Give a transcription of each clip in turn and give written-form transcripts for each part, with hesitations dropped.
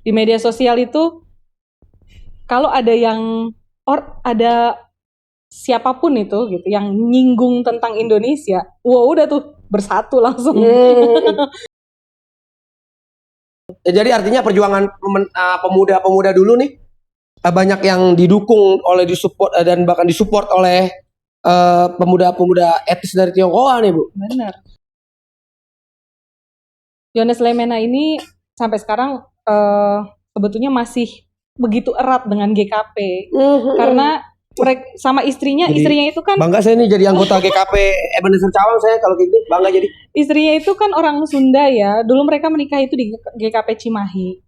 Di media sosial itu kalau ada ada siapapun itu gitu yang nyinggung tentang Indonesia, udah tuh bersatu langsung. Jadi artinya perjuangan pemuda-pemuda dulu nih banyak yang didukung disupport dan bahkan disupport oleh pemuda-pemuda etnis dari Tionghoa nih, Bu. Benar. Yohanes Laemena ini sampai sekarang sebetulnya masih begitu erat dengan GKP karena sama istrinya itu kan bangga saya nih jadi anggota GKP Ebenezer Cawang, saya kalau gini bangga jadi. Istrinya itu kan orang Sunda ya, dulu mereka menikah itu di GKP Cimahi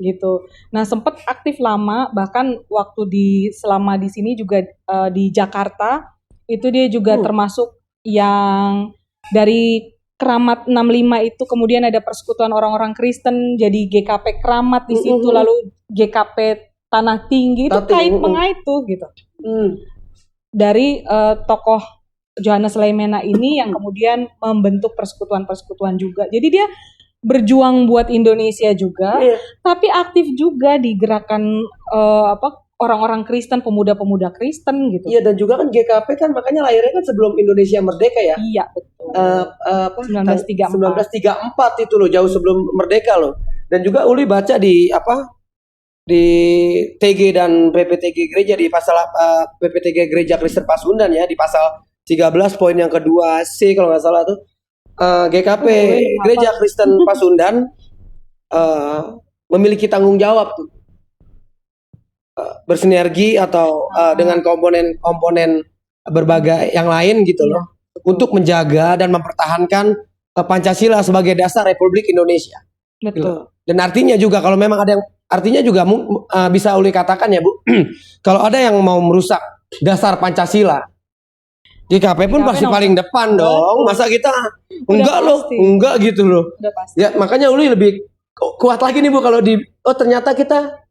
gitu. Nah sempat aktif lama, bahkan waktu selama di sini juga di Jakarta itu dia juga termasuk yang dari Keramat 65 itu kemudian ada persekutuan orang-orang Kristen jadi GKP Keramat di situ, lalu GKP Tanah Tinggi itu kait-mengait tuh gitu. Dari tokoh Yohanes Laemena ini yang kemudian membentuk persekutuan-persekutuan juga. Jadi dia berjuang buat Indonesia juga, tapi aktif juga di gerakan orang-orang Kristen, pemuda-pemuda Kristen gitu. Iya, dan juga kan GKP kan makanya lahirnya kan sebelum Indonesia merdeka ya. Iya, betul. 1934 itu loh, jauh sebelum merdeka loh. Dan juga Uli baca di TG dan PPTG Gereja di pasal PPTG Gereja Kristen Pasundan ya, di pasal 13 poin yang kedua C kalau nggak salah tuh, GKP Gereja Kristen Pasundan memiliki tanggung jawab tuh bersinergi atau dengan komponen berbagai yang lain gitu loh, untuk menjaga dan mempertahankan Pancasila sebagai dasar Republik Indonesia. Betul. Dan artinya juga kalau memang ada yang artinya juga bisa Uli katakan ya Bu, kalau ada yang mau merusak dasar Pancasila, GKP pun pasti paling depan dong. Masa kita enggak loh, enggak gitu loh. Ya makanya Uli lebih kuat lagi nih Bu kalau ternyata kita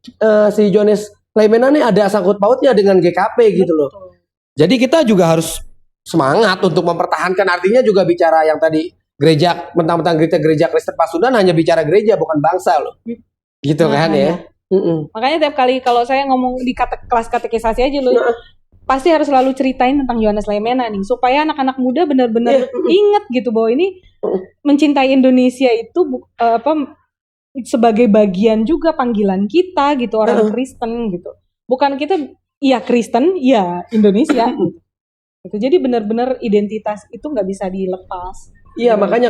si Yohanes Laemena nih ada sangkut pautnya dengan GKP gitu loh. Jadi kita juga harus semangat untuk mempertahankan, artinya juga bicara yang tadi gereja, mentang-mentang gereja Kristen Pasundan hanya bicara gereja bukan bangsa loh. Gitu kan ya. Makanya tiap kali kalau saya ngomong di kelas katekisasi aja loh, pasti harus selalu ceritain tentang Yohanes Laemena nih, supaya anak-anak muda benar-benar ingat gitu bahwa ini mencintai Indonesia itu sebagai bagian juga panggilan kita gitu, orang Kristen gitu. Bukan kita Kristen, Indonesia gitu. Jadi benar-benar identitas itu nggak bisa dilepas. Iya, makanya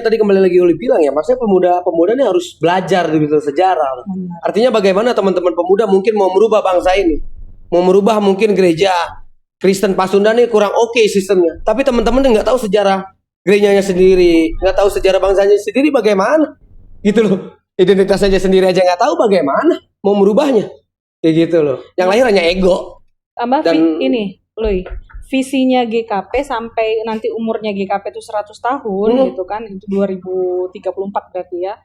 tadi kembali lagi Uli bilang ya, maksudnya pemuda ini harus belajar gitu sejarah. Artinya bagaimana teman-teman pemuda mungkin mau merubah bangsa ini, mau merubah mungkin gereja Kristen Pasundan ini kurang oke sistemnya, tapi teman-teman nggak tahu sejarah gerejanya sendiri, nggak tahu sejarah bangsanya sendiri bagaimana, gitu loh. Identitasnya sendiri aja nggak tahu bagaimana mau merubahnya, kayak gitu loh. Yang lahir hanya ego. Tambah ini, Lui. Visinya GKP sampai nanti umurnya GKP itu 100 tahun gitu kan, itu 2034 berarti ya,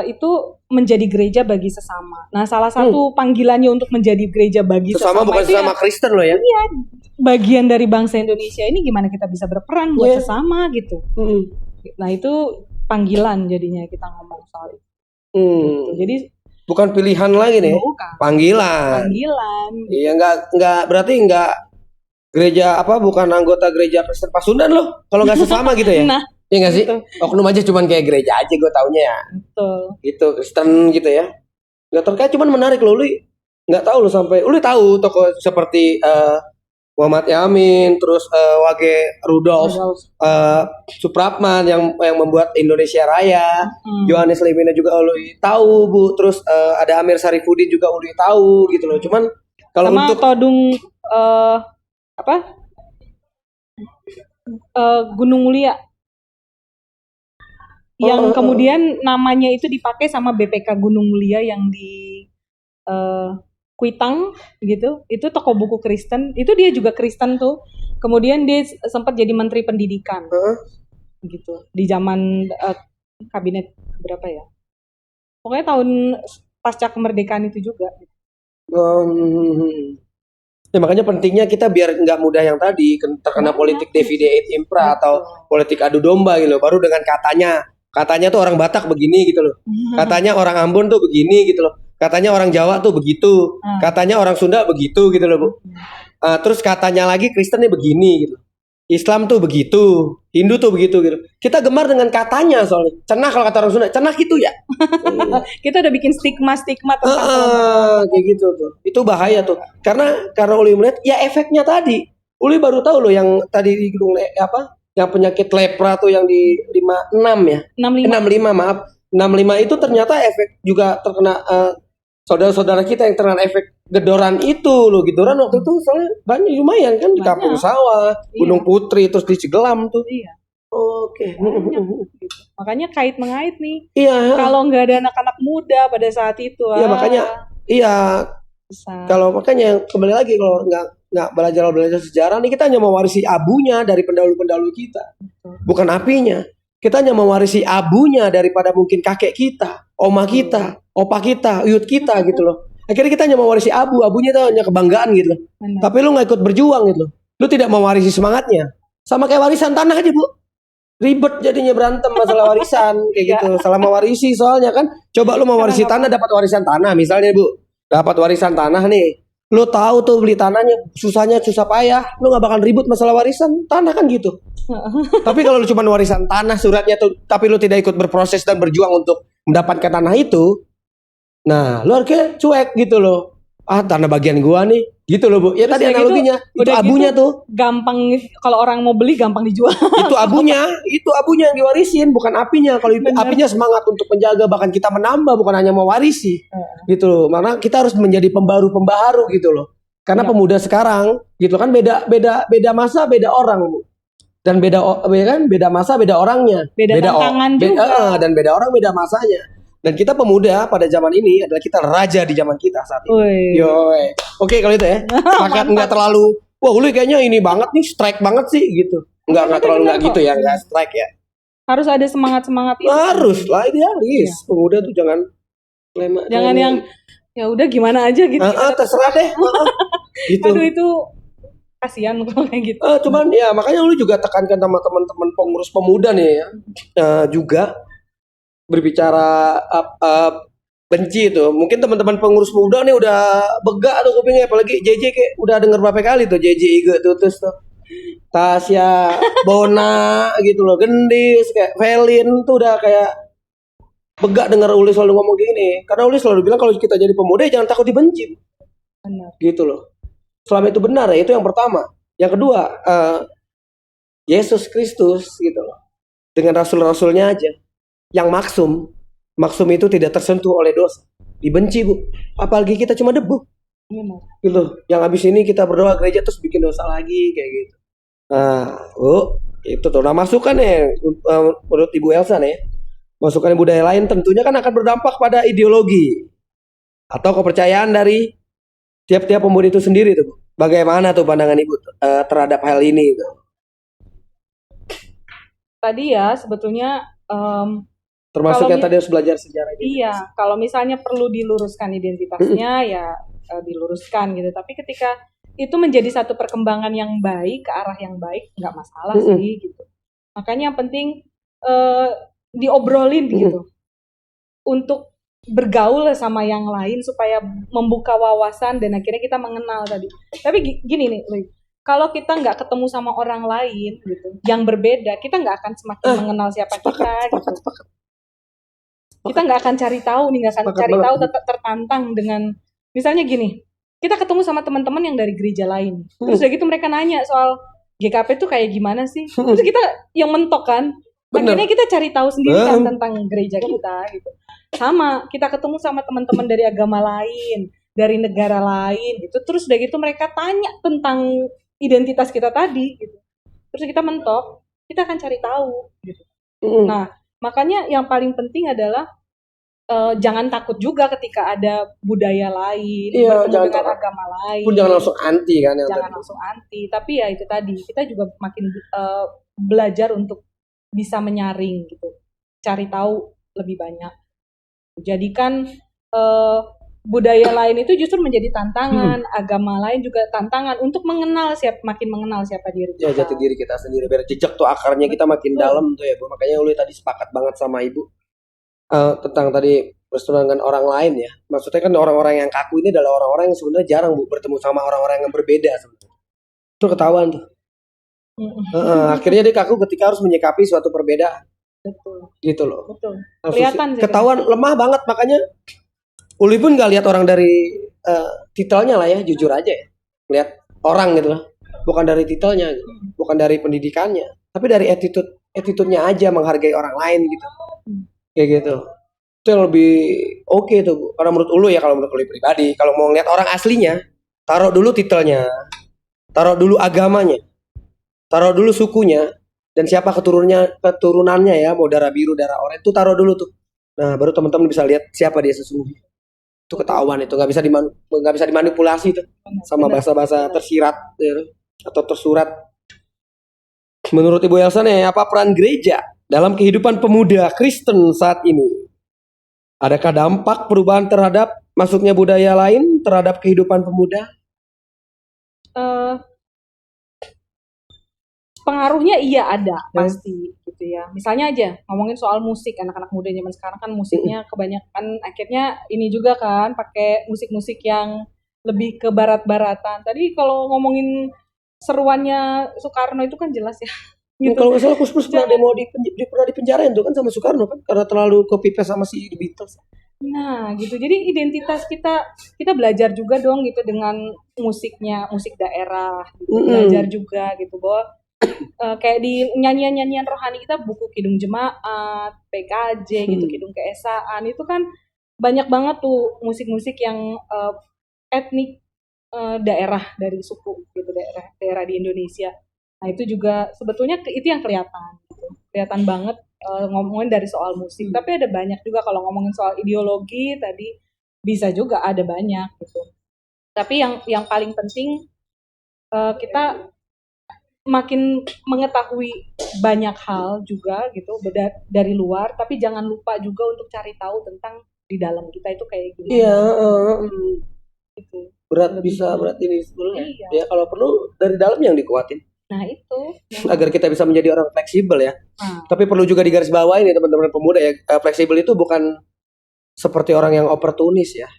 itu menjadi gereja bagi sesama. Nah salah satu panggilannya untuk menjadi gereja bagi sesama bukan sesama Kristen loh ya. Iya, bagian dari bangsa Indonesia ini gimana kita bisa berperan buat sesama gitu. Nah itu panggilan jadinya kita ngomong soal itu. Gitu. Jadi bukan pilihan lagi nih, panggilan. Iya, nggak berarti nggak gereja bukan anggota gereja Kristen Pasundan loh kalau nggak sesama gitu ya. Nah, iya nggak sih? Oknum aja cuman kayak gereja aja gue taunya ya. Betul. Gitu Kristen gitu ya. Nggak terkait, cuman menarik loh Uli. Nggak tahu loh sampai Uli tahu tokoh seperti Muhammad Yamin, terus Wage Rudolf Supratman yang membuat Indonesia Raya. Yohanes Laemena juga Uli tahu Bu. Terus ada Amir Sarifudin juga Uli tahu gitu loh. Cuman kalau untuk Todung Gunung Mulia yang kemudian namanya itu dipakai sama BPK Gunung Mulia yang di Kuitang gitu. Itu toko buku Kristen, itu dia juga Kristen tuh. Kemudian dia sempat jadi menteri pendidikan gitu di zaman kabinet berapa ya, pokoknya tahun pasca kemerdekaan itu juga. Ya makanya pentingnya kita biar nggak mudah yang tadi terkena politik divide et impera atau politik adu domba gitu. Baru dengan katanya Katanya tuh orang Batak begini gitu loh. Katanya orang Ambon tuh begini gitu loh. Katanya orang Jawa tuh begitu. Katanya orang Sunda begitu gitu loh, Bu. Terus katanya lagi Kristen nih begini gitu. Islam tuh begitu, Hindu tuh begitu gitu. Kita gemar dengan katanya soalnya. Cenah kalau kata orang Sunda, cenah gitu ya. Kita udah bikin stigma Kayak gitu tuh. Itu bahaya tuh. Karena Uli melihat ya efeknya tadi. Uli baru tahu loh yang tadi di gedung apa? Yang penyakit lepra tuh yang di 56 ya. 65 maaf. 65 itu ternyata efek juga terkena saudara-saudara kita yang terkena efek gedoran itu loh. Gedoran waktu itu soalnya banyak lumayan kan di Kampung Sawah, Gunung Putri, terus di Cigelam tuh. Iya. Oke. Gitu. Makanya kait mengait nih. Iya. Kalau nggak ada anak-anak muda pada saat itu. Iya makanya. Iya. Kalau makanya kembali lagi kalau nggak belajar sejarah nih kita hanya mewarisi abunya dari pendahulu-pendahulu kita, bukan apinya. Kita hanya mewarisi abunya daripada mungkin kakek kita, oma kita, opa kita, uyut kita gitu loh. Akhirnya kita hanya mewarisi abunya itu hanya kebanggaan gitu loh. Tapi lu nggak ikut berjuang gitu loh. Lu tidak mewarisi semangatnya. Sama kayak warisan tanah aja, Bu. Ribet jadinya berantem masalah warisan kayak gitu. Salah mewarisi soalnya kan. Coba lu mewarisi tanah dapat warisan tanah misalnya, Bu. Dapat warisan tanah nih. Lu tahu tuh beli tanahnya susahnya susah payah. Lu nggak bakal ribut masalah warisan tanah kan gitu. Tapi kalau lu cuma warisan tanah suratnya tuh, tapi lu tidak ikut berproses dan berjuang untuk mendapatkan tanah itu, nah lu harusnya cuek gitu loh. Tanah bagian gua nih, gitu loh, Bu. Ya terus tadi analoginya, itu abunya gitu, tuh. Gampang kalau orang mau beli gampang dijual. Itu abunya yang diwarisin, bukan apinya. Kalau itu apinya semangat untuk menjaga, bahkan kita menambah, bukan hanya mewarisi. Gitu loh. Makanya kita harus menjadi pembaharu gitu loh. Karena pemuda sekarang, gitu kan beda masa, beda orang, Bu. Dan beda masa, beda orangnya. Beda tantangan juga. Dan beda orang, beda masanya. Dan kita pemuda pada zaman ini adalah kita raja di zaman kita saat ini. Oke kalau itu ya. Paket nggak terlalu, wah Uli kayaknya ini banget nih, strike banget sih gitu. Nggak terlalu nggak gitu ya, nggak strike ya. Harus ada semangat itu. Harus lah idealis. Ya. Pemuda tuh jangan yang ya udah gimana aja gitu. Terserah deh. Gitu. Aduh itu kasihan kalau kayak gitu. Cuman ya makanya Uli juga tekankan sama teman-teman pengurus pemuda nih ya. Juga berbicara benci tuh. Mungkin teman-teman pengurus muda nih udah begak tuh kupingnya, apalagi JJ kayak udah denger berapa kali tuh JJ Ige tuh terus tuh Tasya, Bona gitu loh, Gendis, kayak Velin tuh udah kayak begak denger Uli selalu ngomong gini. Karena Uli selalu bilang kalau kita jadi pemuda jangan takut dibenci. Benar. Gitu loh. Selama itu benar ya, itu yang pertama. Yang kedua, Yesus Kristus gitu loh. Dengan rasul-rasulnya aja yang maksum itu tidak tersentuh oleh dosa, dibenci, Bu. Apalagi kita cuma debu. Gitu. Yang habis ini kita berdoa gereja terus bikin dosa lagi kayak gitu. Nah, Bu, itu tuh. Nah, masukan ya menurut Ibu Elsa nih, masukan budaya lain tentunya kan akan berdampak pada ideologi atau kepercayaan dari tiap-tiap pemuda itu sendiri tuh. Bagaimana tuh pandangan Ibu terhadap hal ini tuh? Tadi ya sebetulnya termasuk yang tadi harus belajar sejarah. Iya, kalau misalnya perlu diluruskan identitasnya ya diluruskan gitu. Tapi ketika itu menjadi satu perkembangan yang baik ke arah yang baik, nggak masalah sih gitu. Makanya yang penting diobrolin gitu untuk bergaul sama yang lain supaya membuka wawasan dan akhirnya kita mengenal tadi. Tapi gini nih, kalau kita nggak ketemu sama orang lain gitu yang berbeda, kita nggak akan semakin mengenal siapa kita. Gitu. Kita nggak akan cari tahu nih, nggak akan cari tahu, tetap tertantang dengan misalnya gini, kita ketemu sama teman-teman yang dari gereja lain, terus udah gitu mereka nanya soal GKP tuh kayak gimana sih, terus kita yang mentok kan, akhirnya kita cari tahu sendiri kan tentang gereja kita gitu. Sama, kita ketemu sama teman-teman dari agama lain, dari negara lain gitu, terus udah gitu mereka tanya tentang identitas kita tadi gitu, terus kita mentok, kita akan cari tahu gitu. Nah, makanya yang paling penting adalah jangan takut juga ketika ada budaya lain, bertemu dengan agama lain. Pun jangan langsung anti kan. Jangan langsung anti, tapi ya itu tadi, kita juga makin belajar untuk bisa menyaring gitu, cari tahu lebih banyak. Jadikan budaya lain itu justru menjadi tantangan, agama lain juga tantangan untuk makin mengenal siapa diri Ya, kita. jati diri kita sendiri. Biar jejak tuh akarnya kita makin dalam tuh ya Bu. Makanya Uli tadi sepakat banget sama Ibu tentang tadi bersentuhan dengan orang lain ya. Maksudnya kan orang-orang yang kaku ini adalah orang-orang yang sebenarnya jarang Bu bertemu sama orang-orang yang berbeda sebenarnya. Itu ketahuan tuh. Akhirnya dia kaku ketika harus menyikapi suatu perbedaan. Betul. Gitu loh. Betul. Langsung Kelihatan sih. ketahuan lemah banget, makanya Uli pun gak lihat orang dari titelnya lah ya, jujur aja ya. Lihat orang gitu lah. Bukan dari titelnya, gitu. Bukan dari pendidikannya, tapi dari attitude-nya aja, menghargai orang lain gitu. Kayak gitu. Itu yang lebih oke tuh Bu. Karena menurut Ulu ya, kalau menurut Uli pribadi, kalau mau ngeliat orang aslinya, taruh dulu titelnya, taruh dulu agamanya, taruh dulu sukunya, dan siapa keturunannya ya, mau darah biru, darah oranye, itu taruh dulu tuh. Nah, baru teman-teman bisa lihat siapa dia sesungguhnya. Itu ketahuan, itu nggak bisa dimanipulasi tuh sama bahasa-bahasa tersirat ya, atau tersurat. Menurut Ibu Elsa nih, apa peran gereja dalam kehidupan pemuda Kristen saat ini? Adakah dampak perubahan terhadap masuknya budaya lain terhadap kehidupan pemuda? Pengaruhnya iya ada pasti gitu ya. Misalnya aja ngomongin soal musik, anak-anak muda zaman sekarang kan musiknya kebanyakan akhirnya ini juga kan pakai musik-musik yang lebih ke barat-baratan. Tadi kalau ngomongin seruannya Soekarno itu kan jelas ya. Gitu. Kalau nggak salah Kus pernah pernah dipenjarain tuh kan sama Soekarno kan karena terlalu copy paste sama si The Beatles. Nah gitu, jadi identitas kita belajar juga dong gitu dengan musiknya, musik daerah gitu. Belajar juga gitu bahwa kayak di nyanyian rohani kita, buku Kidung Jemaat, PKJ gitu, Kidung Keesaan, itu kan banyak banget tuh musik-musik yang etnik daerah dari suku gitu, daerah di Indonesia. Nah itu juga sebetulnya itu yang kelihatan gitu. Kelihatan banget ngomongin dari soal musik, tapi ada banyak juga kalau ngomongin soal ideologi tadi bisa juga ada banyak gitu. Tapi yang paling penting kita makin mengetahui banyak hal juga gitu dari luar, tapi jangan lupa juga untuk cari tahu tentang di dalam kita itu kayak gimana. Iya, gitu. Berat ini sebenarnya. Iya. Ya kalau perlu dari dalam yang dikuatin. Nah itu. Agar kita bisa menjadi orang fleksibel ya. Tapi perlu juga digarisbawahi nih teman-teman pemuda ya. Fleksibel itu bukan seperti orang yang oportunis ya.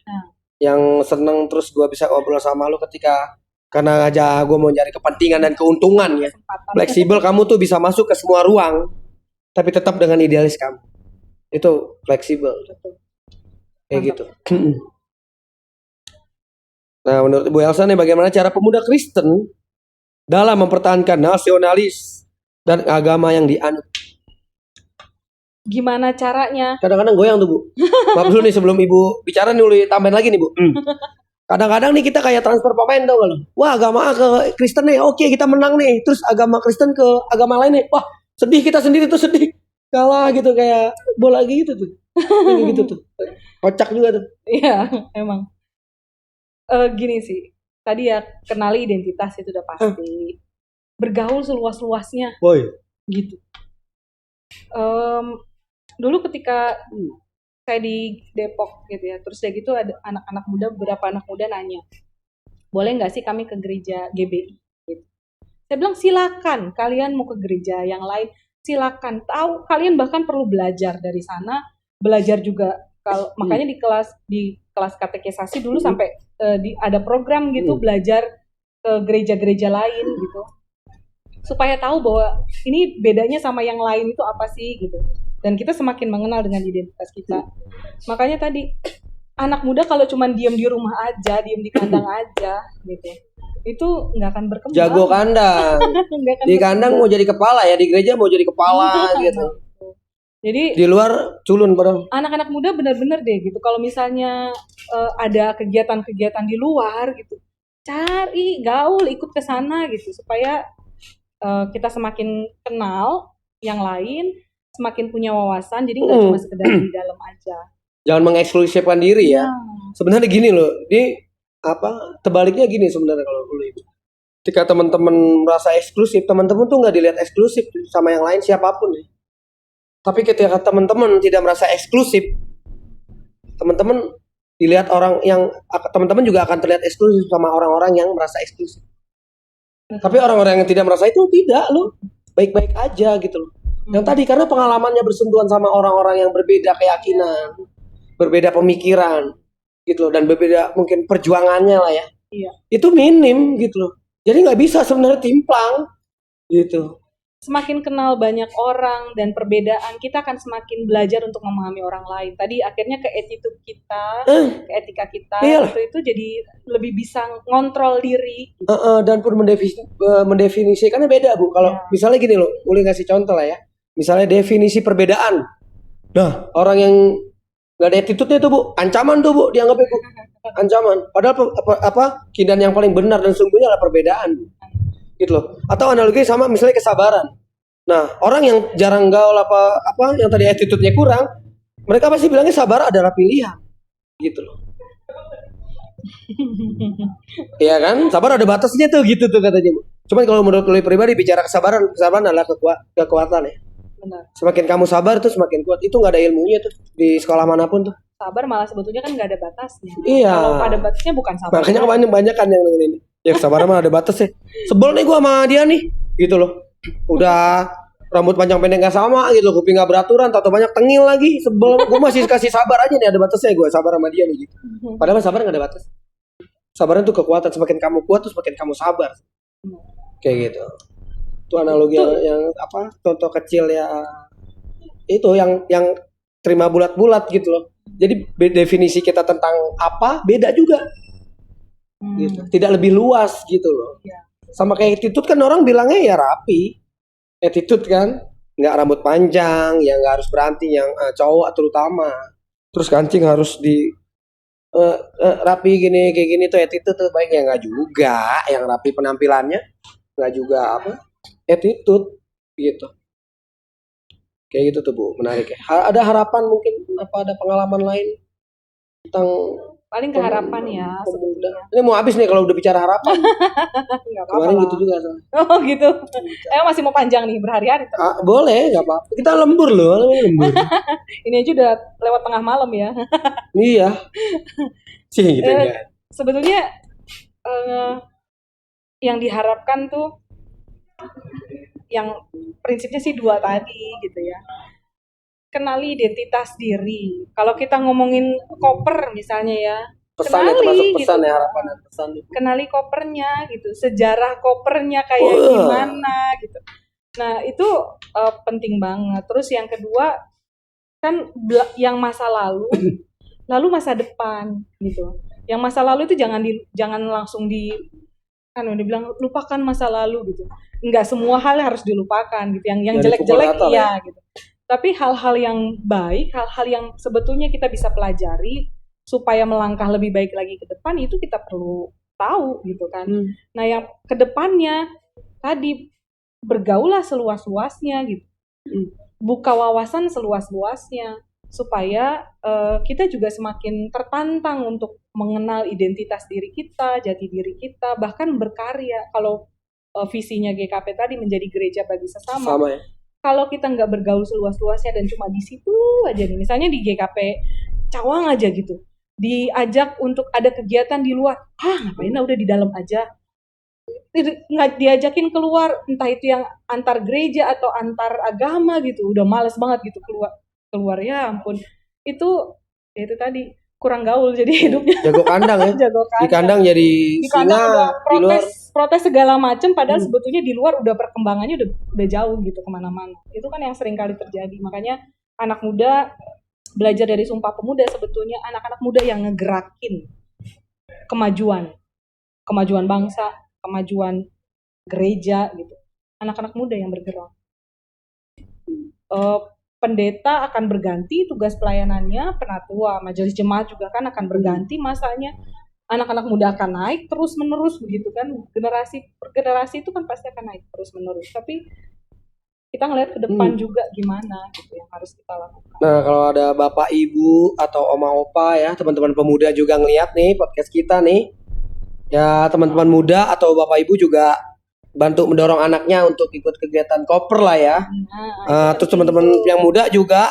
Yang seneng terus gue bisa ngobrol sama lu ketika karena aja gue mau cari kepentingan dan keuntungan ya. Fleksibel kamu tuh bisa masuk ke semua ruang, tapi tetap dengan idealis kamu. Itu fleksibel. Kayak gitu. Nah menurut Bu Elsa nih, bagaimana cara pemuda Kristen dalam mempertahankan nasionalis dan agama yang dianut? Gimana caranya? Kadang-kadang goyang tuh Bu. Maaf dulu nih sebelum Ibu bicara nih, Uli tambahin lagi nih Bu. Kadang-kadang nih kita kayak transfer pemain tau gak lo? Wah agama A ke Kristen nih, oke kita menang nih. Terus agama Kristen ke agama lain nih, wah sedih, kita sendiri tuh sedih. Kalah gitu, kayak bola gitu tuh. Gitu tuh. Kocak juga tuh. Iya emang. Gini sih, tadi ya kenali identitas itu udah pasti. Bergaul seluas-luasnya. Gitu. Dulu ketika saya di Depok gitu ya, terus kayak gitu ada beberapa anak muda nanya, boleh nggak sih kami ke gereja GBI? Gitu. Saya bilang silakan, kalian mau ke gereja yang lain silakan. Tahu kalian bahkan perlu belajar dari sana, belajar juga makanya di kelas katekisasi dulu sampai ada program gitu belajar ke gereja-gereja lain gitu, supaya tahu bahwa ini bedanya sama yang lain itu apa sih gitu. Dan kita semakin mengenal dengan identitas kita. Makanya tadi anak muda kalau cuma diam di rumah aja, diam di kandang aja gitu, itu nggak akan berkembang. Jago kandang. Di kandang mau jadi kepala ya, di gereja mau jadi kepala gitu. Jadi di luar culun padahal. Anak-anak muda benar-benar deh gitu. Kalau misalnya ada kegiatan-kegiatan di luar gitu, cari gaul, ikut ke sana gitu supaya kita semakin kenal yang lain, semakin punya wawasan, jadi nggak cuma sekedar di dalam aja. Jangan mengeksklusifkan diri ya. Sebenarnya gini loh, tebaliknya gini sebenarnya kalau dulu itu. Ketika teman-teman merasa eksklusif, teman-teman tuh nggak dilihat eksklusif sama yang lain siapapun ya. Tapi ketika teman-teman tidak merasa eksklusif, teman-teman dilihat orang yang teman-teman juga akan terlihat eksklusif sama orang-orang yang merasa eksklusif. Tapi orang-orang yang tidak merasa itu tidak, lo baik-baik aja gitu loh. Yang tadi karena pengalamannya bersentuhan sama orang-orang yang berbeda keyakinan, berbeda pemikiran gitu loh, dan berbeda mungkin perjuangannya lah ya. Iya. Itu minim gitu loh. Jadi nggak bisa sebenarnya timplang gitu. Semakin kenal banyak orang dan perbedaan, kita akan semakin belajar untuk memahami orang lain. Tadi akhirnya ke attitude kita, ke etika kita, itu jadi lebih bisa ngontrol diri. Dan pun mendefinisikannya beda, Bu. Kalau misalnya gini loh, boleh ngasih contoh lah ya. Misalnya definisi perbedaan. Nah, orang yang nggak ada attitude-nya tuh, Bu, ancaman tuh, Bu, dianggapnya, Bu. Ancaman. Padahal keadaan yang paling benar dan sungguhnya adalah perbedaan, Bu. Gitu loh. Atau analogi sama misalnya kesabaran. Nah, orang yang jarang gaul apa yang tadi attitude-nya kurang, mereka pasti bilangnya sabar adalah pilihan. Gitu loh. Iya kan? Sabar ada batasnya tuh gitu tuh katanya, Bu. Cuman kalau menurut lu pribadi bicara kesabaran adalah kekuatan ya. Benar. Semakin kamu sabar tuh semakin kuat. Itu nggak ada ilmunya tuh di sekolah manapun tuh. Sabar malah sebetulnya kan nggak ada batasnya. Iya. Kalau pada batasnya bukan sabar. Makanya banyak kan yang ini. Ya kesabaran mah ada batasnya. Sebel nih gua sama dia nih, gitu loh. Udah rambut panjang pendek nggak sama gitu, kuping nggak beraturan, tato banyak tengil lagi, sebel. Gua masih kasih sabar aja nih, ada batasnya gua sabar sama dia nih gitu. Padahal sabar nggak ada batas. Sabaran tuh kekuatan, semakin kamu kuat tuh semakin kamu sabar. Kayak gitu. Itu analogi yang contoh kecil ya. Itu yang terima bulat-bulat gitu loh. Jadi definisi kita tentang apa beda juga. Gitu. Tidak lebih luas gitu loh. Sama kayak attitude kan orang bilangnya ya rapi. Attitude kan nggak rambut panjang, yang nggak harus beranting, yang cowok terutama. Terus kancing harus di rapi gini kayak gini tuh attitude tuh baik ya, nggak juga. Yang rapi penampilannya nggak juga attitude gitu. Kayak gitu tuh, Bu, menarik ya. Ada harapan mungkin ada pengalaman lain tentang paling keharapan ya sebetulnya. Ini mau habis nih kalau udah bicara harapan. Kemarin gitu juga. Oh gitu. Masih mau panjang nih berhari-hari. Boleh, nggak apa-apa. Kita lembur loh, lembur. Ini aja udah lewat tengah malam ya. Iya. Sih gitu kan. Sebetulnya yang diharapkan tuh yang prinsipnya sih 2 tadi gitu ya. Kenali identitas diri. Kalau kita ngomongin koper misalnya ya, pesan itu masuk pesan gitu. Ya, harapan dan pesan itu. Kenali kopernya gitu, sejarah kopernya kayak gimana gitu. Nah itu penting banget. Terus yang kedua kan yang masa lalu, lalu masa depan gitu. Yang masa lalu itu jangan langsung kan udah bilang lupakan masa lalu gitu. Enggak semua hal harus dilupakan gitu. Yang jelek-jelek iya gitu. Tapi hal-hal yang baik, hal-hal yang sebetulnya kita bisa pelajari supaya melangkah lebih baik lagi ke depan, itu kita perlu tahu gitu kan. Nah yang ke depannya tadi bergaulah seluas-luasnya gitu. Buka wawasan seluas-luasnya supaya kita juga semakin tertantang untuk mengenal identitas diri kita, jati diri kita, bahkan berkarya. Kalau visinya GKP tadi menjadi gereja bagi sesama. Sama ya. Kalau kita nggak bergaul seluas-luasnya dan cuma di situ aja nih, misalnya di GKP Cawang aja gitu, diajak untuk ada kegiatan di luar, ngapain lah udah di dalam aja, nggak diajakin keluar, entah itu yang antar gereja atau antar agama gitu, udah males banget gitu keluar ya ampun, itu tadi kurang gaul jadi hidupnya. Jago kandang ya. Jago kandang. Di kandang jadi singa, protes, di luar protes segala macam, padahal sebetulnya di luar udah perkembangannya udah jauh gitu kemana-mana. Itu kan yang sering kali terjadi. Makanya anak muda belajar dari Sumpah Pemuda, sebetulnya anak-anak muda yang ngegerakin kemajuan bangsa, kemajuan gereja gitu. Anak-anak muda yang bergerak. Pendeta akan berganti tugas pelayanannya, penatua, majelis jemaat juga kan akan berganti masanya. Anak-anak muda akan naik terus-menerus begitu kan. Generasi per generasi itu kan pasti akan naik terus-menerus. Tapi kita ngelihat ke depan juga gimana gitu yang harus kita lakukan. Nah, kalau ada Bapak Ibu atau Oma Opa ya, teman-teman pemuda juga ngelihat nih podcast kita nih. Ya, teman-teman muda atau Bapak Ibu juga bantu mendorong anaknya untuk ikut kegiatan koper lah ya. Terus teman-teman yang muda juga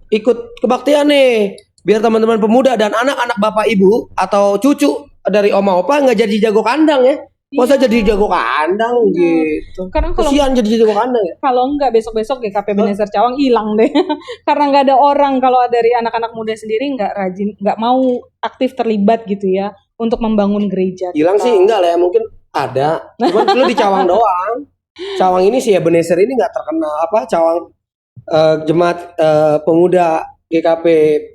ikut kebaktian nih. biar teman-teman pemuda dan anak-anak bapak ibu atau cucu dari oma opa nggak jadi jago kandang ya. Masa jadi jago kandang gitu. Karena kalau kesian jadi jago kandang ya. Kalau enggak besok-besok GKP Ebenezer Cawang hilang deh. Karena nggak ada orang, kalau dari anak-anak muda sendiri nggak rajin, nggak mau aktif terlibat gitu ya untuk membangun gereja. Hilang sih enggak lah ya, mungkin ada. Cuman lu di Cawang doang. Cawang ini sih Ebenezer ini nggak terkenal apa Cawang jemaat pemuda GKP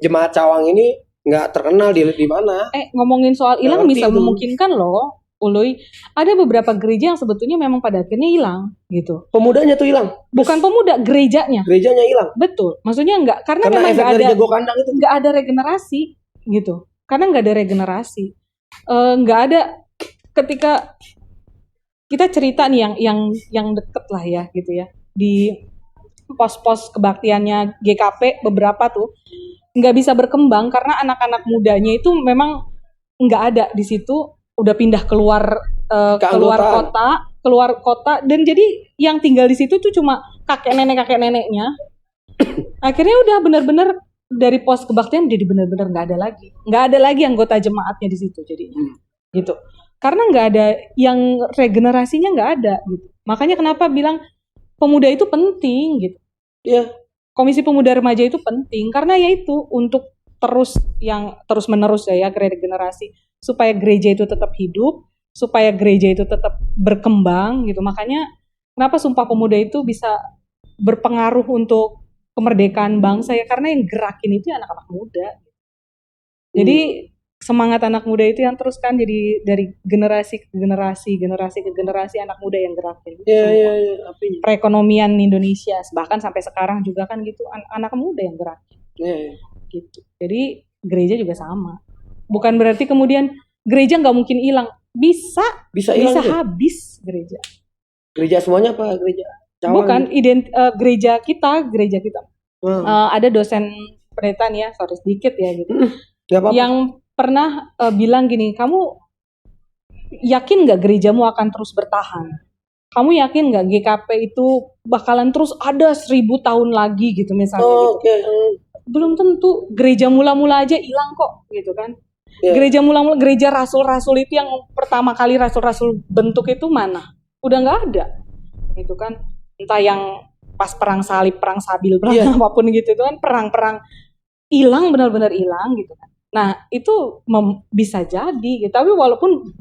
jemaat Cawang ini nggak terkenal di mana. Ngomongin soal hilang Ngerti bisa itu. memungkinkan loh. Uluy, ada beberapa gereja yang sebetulnya memang pada akhirnya hilang gitu. Pemudanya tuh hilang. Bukan pemuda, gerejanya. Gerejanya hilang. Betul. Maksudnya enggak, karena memang efek enggak dari ada jago kandang itu. enggak ada regenerasi gitu. Karena enggak ada regenerasi. Enggak ada ketika kita cerita nih yang deket lah ya gitu ya. Di pos-pos kebaktiannya GKP beberapa tuh nggak bisa berkembang karena anak-anak mudanya itu memang nggak ada di situ, udah pindah keluar kota dan jadi yang tinggal di situ tuh cuma kakek neneknya. Akhirnya udah benar-benar dari pos kebaktian jadi benar-benar nggak ada lagi anggota jemaatnya di situ jadinya gitu, karena nggak ada yang regenerasinya, nggak ada gitu. Makanya kenapa bilang pemuda itu penting gitu ya. Komisi Pemuda Remaja itu penting karena yaitu untuk terus menerus ya regenerasi supaya gereja itu tetap hidup, supaya gereja itu tetap berkembang gitu. Makanya kenapa Sumpah Pemuda itu bisa berpengaruh untuk kemerdekaan bangsa ya, karena yang gerakin itu anak-anak muda. Jadi semangat anak muda itu yang teruskan, jadi dari generasi ke generasi anak muda yang gerakin. Iya. Perekonomian Indonesia bahkan sampai sekarang juga kan gitu, anak muda yang gerakin. Iya. Gitu. Jadi gereja juga sama. Bukan berarti kemudian gereja nggak mungkin hilang. Bisa habis gereja. Gereja semuanya apa gereja? Cawang. Bukan gereja kita. Ada dosen pendeta nih ya, sorry sedikit ya gitu. Yang pernah bilang gini, kamu yakin nggak gerejamu akan terus bertahan? Kamu yakin nggak GKP itu bakalan terus ada 1000 tahun lagi gitu misalnya gitu? Okay. Belum tentu. Gereja mula-mula aja hilang kok gitu kan. Yeah. Gereja rasul-rasul itu yang pertama kali rasul-rasul bentuk itu mana? Udah nggak ada gitu kan. Entah yang pas perang salib, perang sabil, apapun gitu itu kan, perang-perang hilang, benar-benar hilang gitu kan. Nah itu bisa jadi gitu. Tapi walaupun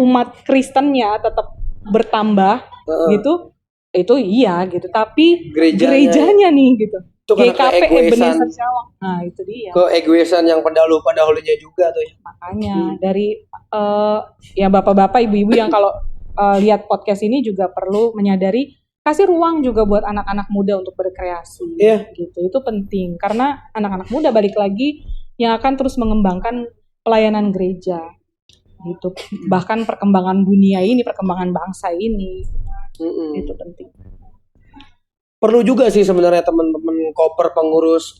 umat Kristennya tetap bertambah gitu, itu iya gitu. Tapi gerejanya nih gitu. GKP Ebenezer Cawang. Nah itu dia. Keegoisan yang pendahulunya juga tuh ya. Makanya dari ya bapak-bapak, ibu-ibu yang kalau lihat podcast ini juga perlu menyadari, kasih ruang juga buat anak-anak muda untuk berkreasi. Gitu. Itu penting karena anak-anak muda balik lagi yang akan terus mengembangkan pelayanan gereja. Gitu. Bahkan perkembangan dunia ini, perkembangan bangsa ini. Itu penting. Perlu juga sih sebenarnya teman-teman koper pengurus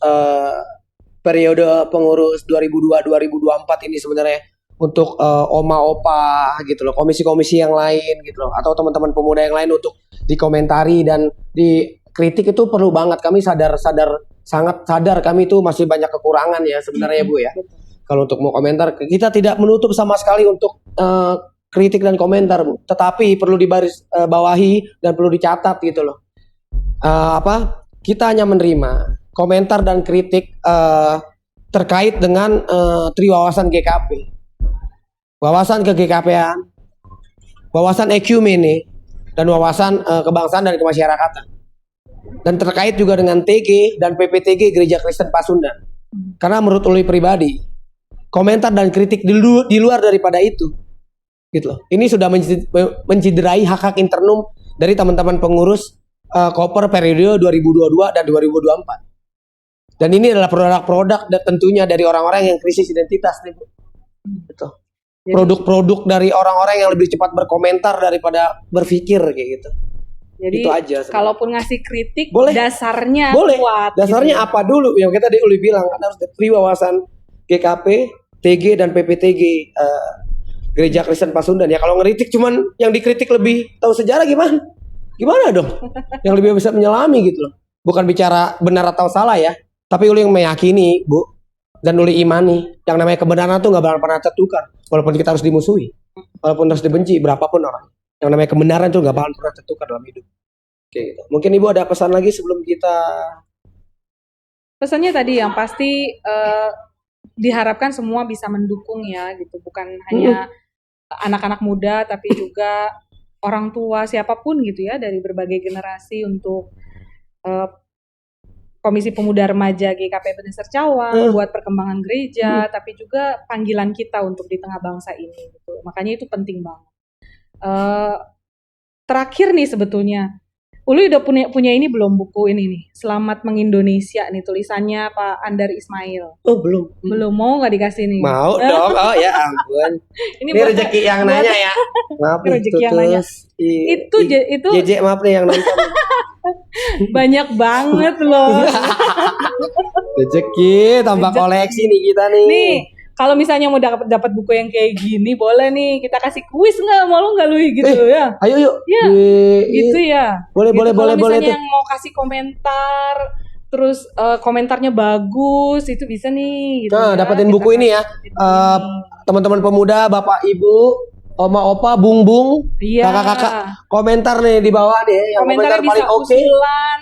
periode pengurus 2002-2024 ini sebenarnya untuk oma opa gitu loh, komisi-komisi yang lain gitu loh, atau teman-teman pemuda yang lain untuk dikomentari dan dikritik itu perlu banget. Kami sangat sadar kami itu masih banyak kekurangan ya sebenarnya Bu ya. Kalau untuk mau komentar, kita tidak menutup sama sekali untuk kritik dan komentar Bu, tetapi perlu dibaris bawahi dan perlu dicatat gitu loh. Kita hanya menerima komentar dan kritik terkait dengan triwawasan GKP, wawasan ke-GKP-an, wawasan ekumene, dan wawasan kebangsaan dan kemasyarakatan, dan terkait juga dengan TG dan PPTG Gereja Kristen Pasundan. Karena menurut Uli pribadi, komentar dan kritik di luar daripada itu gitu loh, ini sudah menciderai hak-hak internum dari teman-teman pengurus koper periode 2022 dan 2024. Dan ini adalah produk-produk dan tentunya dari orang-orang yang krisis identitas nih Bu. Gitu. Produk-produk dari orang-orang yang lebih cepat berkomentar daripada berpikir kayak gitu. Jadi itu aja sebenarnya. Kalaupun ngasih kritik boleh. dasarnya kuat. Dasarnya gitu. apa dulu? Yang kita Uli bilang kan harus free wawasan GKP, TG dan PPTG Gereja Kristen Pasundan. Ya kalau ngeritik cuman yang dikritik lebih tahu sejarah gimana dong? Yang lebih bisa menyelami gitu loh. Bukan bicara benar atau salah ya, tapi Uli yang meyakini Bu, dan Uli imani. Yang namanya kebenaran tuh nggak bakal pernah tertukar, walaupun kita harus dimusuhi, walaupun harus dibenci berapapun orang. Yang namanya kebenaran tuh nggak bakal pernah tertukar dalam hidup. Oke, gitu. Mungkin Ibu ada pesan lagi sebelum kita. Pesannya tadi yang pasti diharapkan semua bisa mendukung ya gitu, bukan hanya anak-anak muda tapi juga orang tua siapapun gitu ya dari berbagai generasi untuk Komisi Pemuda Remaja GKP Ebenezer Cawang buat perkembangan gereja, tapi juga panggilan kita untuk di tengah bangsa ini gitu. Makanya itu penting banget. Terakhir nih sebetulnya, Ulu udah punya ini belum, buku ini nih, Selamat Mengindonesia nih, tulisannya Pak Andar Ismail. Oh belum. Belum, mau nggak dikasih nih? Mau dong. Oh ya ampun. Ini rezeki yang nanya ya. Maaf rezeki yang nanya. Itu JJ maaf nih yang nonton. Banyak banget loh. Rezeki tambah koleksi nih kita nih. Nih, kalau misalnya mau dapat buku yang kayak gini, boleh nih kita kasih kuis nggak? Mau nggak lu gitu ya? Ayo yuk. Ya, gitu ya. Boleh gitu. boleh Kalau boleh misalnya yang mau kasih komentar, terus komentarnya bagus, itu bisa nih. Gitu nah, dapetin buku ini ya. Teman-teman pemuda, bapak ibu, oma opa, bung bung, kakak-kakak, komentar nih di bawah nih. Yang komentar paling oke.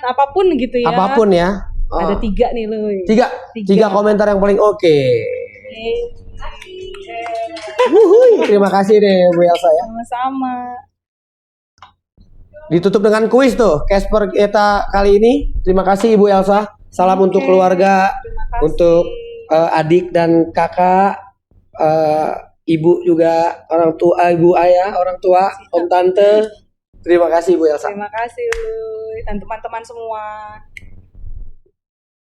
Apapun gitu ya. Apapun ya. Ada 3 nih lu. Tiga komentar yang paling oke. Terima kasih deh Bu Elsa ya. Sama-sama. Ditutup dengan kuis tuh Casper kita kali ini. Terima kasih Ibu Elsa. Salam untuk keluarga, untuk adik dan kakak, ibu juga, orang tua, ibu ayah, orang tua, om tante. Terima kasih Bu Elsa. Terima kasih Lui dan teman-teman semua.